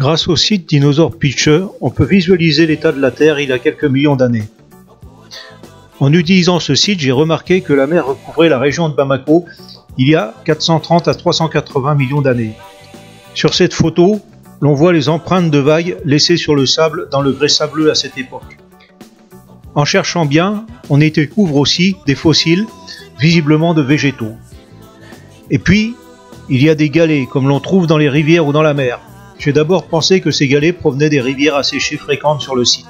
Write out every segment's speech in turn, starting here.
Grâce au site Dinosaur Picture, on peut visualiser l'état de la Terre il y a quelques millions d'années. En utilisant ce site, j'ai remarqué que la mer recouvrait la région de Bamako il y a 430 à 380 millions d'années. Sur cette photo, l'on voit les empreintes de vagues laissées sur le sable dans le grès sableux à cette époque. En cherchant bien, on y découvre aussi des fossiles, visiblement de végétaux. Et puis, il y a des galets, comme l'on trouve dans les rivières ou dans la mer. J'ai d'abord pensé que ces galets provenaient des rivières asséchées fréquentes sur le site.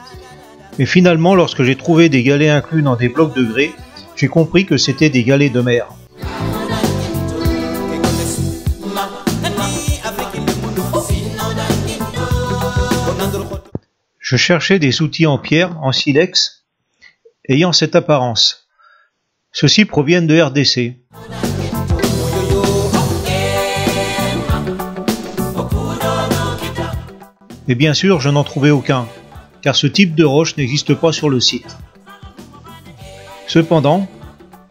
Mais finalement, lorsque j'ai trouvé des galets inclus dans des blocs de grès, j'ai compris que c'était des galets de mer. Je cherchais des outils en pierre, en silex, ayant cette apparence. Ceux-ci proviennent de RDC. Mais bien sûr, je n'en trouvais aucun, car ce type de roche n'existe pas sur le site. Cependant,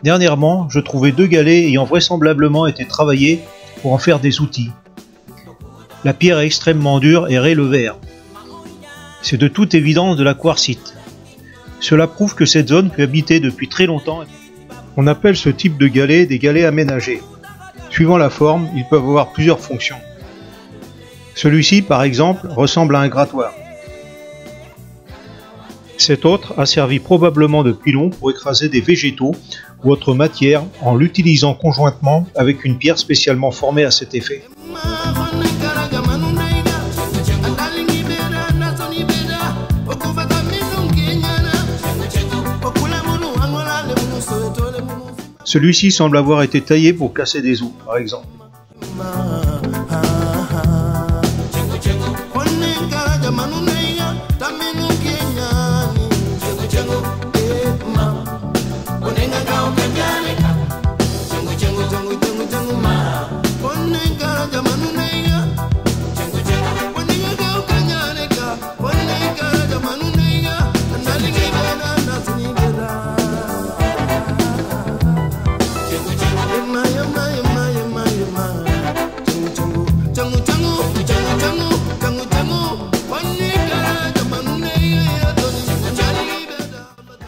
dernièrement, je trouvais 2 galets ayant vraisemblablement été travaillés pour en faire des outils. La pierre est extrêmement dure et raie le verre. C'est de toute évidence de la quartzite. Cela prouve que cette zone fut habitée depuis très longtemps. On appelle ce type de galets des galets aménagés. Suivant la forme, ils peuvent avoir plusieurs fonctions. Celui-ci, par exemple, ressemble à un grattoir. Cet autre a servi probablement de pilon pour écraser des végétaux ou autres matières en l'utilisant conjointement avec une pierre spécialement formée à cet effet. Celui-ci semble avoir été taillé pour casser des os, par exemple.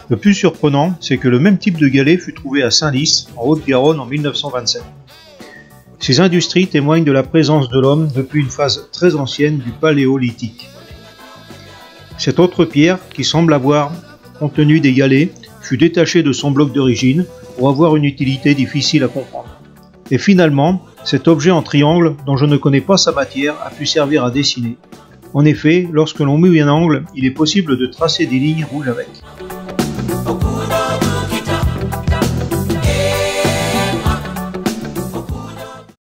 Le plus surprenant, c'est que le même type de galet fut trouvé à Saint-Lys, en Haute-Garonne, en 1927. Ces industries témoignent de la présence de l'homme depuis une phase très ancienne du Paléolithique. Cette autre pierre, qui semble avoir contenu des galets, fut détachée de son bloc d'origine pour avoir une utilité difficile à comprendre. Et finalement, cet objet en triangle, dont je ne connais pas sa matière, a pu servir à dessiner. En effet, lorsque l'on met un angle, il est possible de tracer des lignes rouges avec.